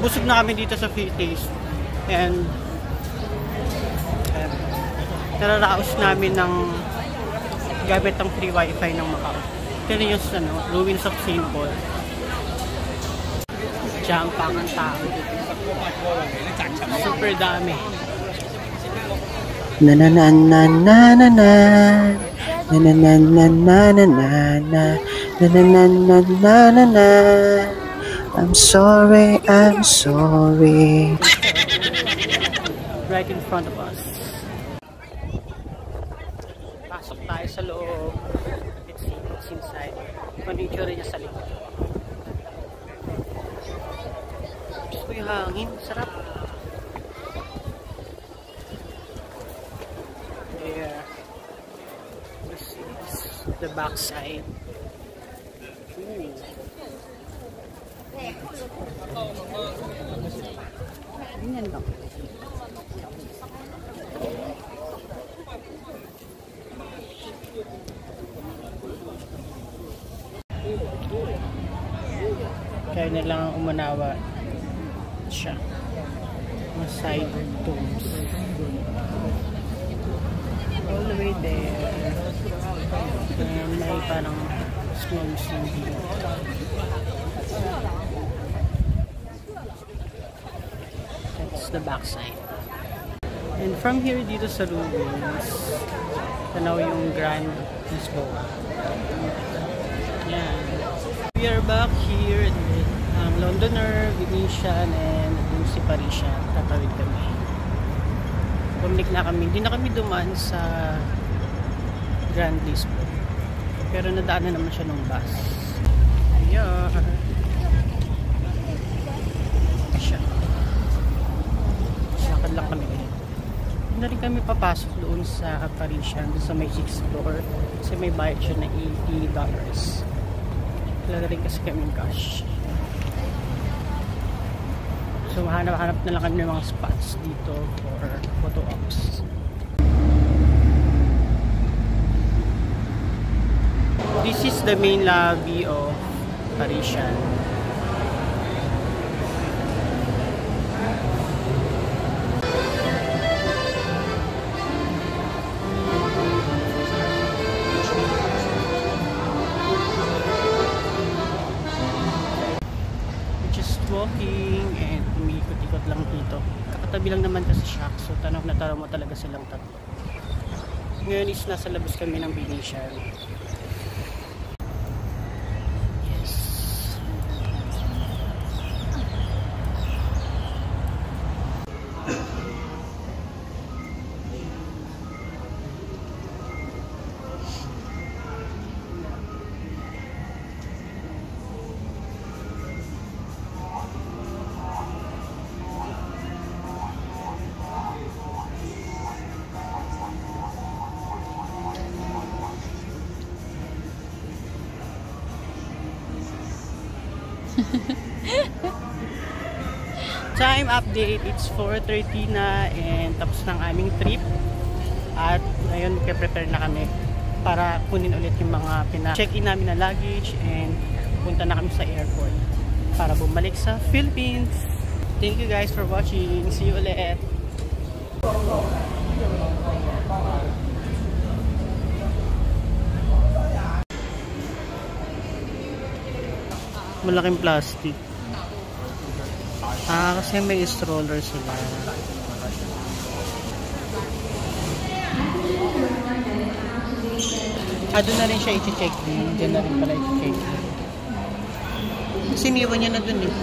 busog na kami dito sa Free Taste. And nararaos namin ng gamit ng free wifi ng Macau. Ito rin yung ruins of St. Paul. Diyan pa ang tao. Super dami. Na na na na na na na na na na na na na na na na na na na na. I'm sorry, I'm sorry. Right in front of us. Pasok tayo sa loob. Let's see what's inside. Kung ano yung tsura niya sa likod. Gusto ko yung hangin. Sarap. There. This is the back side. Ooh. Ganyan lang. Kaya na lang ang umanawa siya. Mga side domes. All the way there. And may parang small museum dito. That's the back side. And from here dito sa ruins, tanaw yung Grand Lisboa. Yan. We are back here in Londoner, Venetian, and si Parisian. Tatawid kami. Bumalik na kami. Hindi na kami dumaan sa Grand Lisboa. Pero nadaanan naman siya ng bus. Ayan. Siya. Lakad lang kami ulit. Hindi na rin kami papasok doon sa Parisian, doon sa may 6th floor. Kasi may bayad siya na $80. Wala rin kasi kaming cash. So hanap-hanap na lang kami ng mga spots dito for photo ops. This is the main lobby of Parisian. Walking and umiikot-ikot lang dito. Kakatabi lang naman kasi siya. So tanong na taro mo talaga silang tatlo. Ngayon is nasa labas kami ng Venetian. Yes. Time update, it's 4:30 na and tapos ng aming trip at ngayon magpe-prepare na kami para kunin ulit yung mga pina-check-in namin na luggage and punta na kami sa airport para bumalik sa Philippines. Thank you guys for watching. See you ulit. Malaking plastic. Kasi may stroller sila. Doon na rin siya i-check in. Diyan na rin pala i-check in. Kasi iniwan niya na dun eh.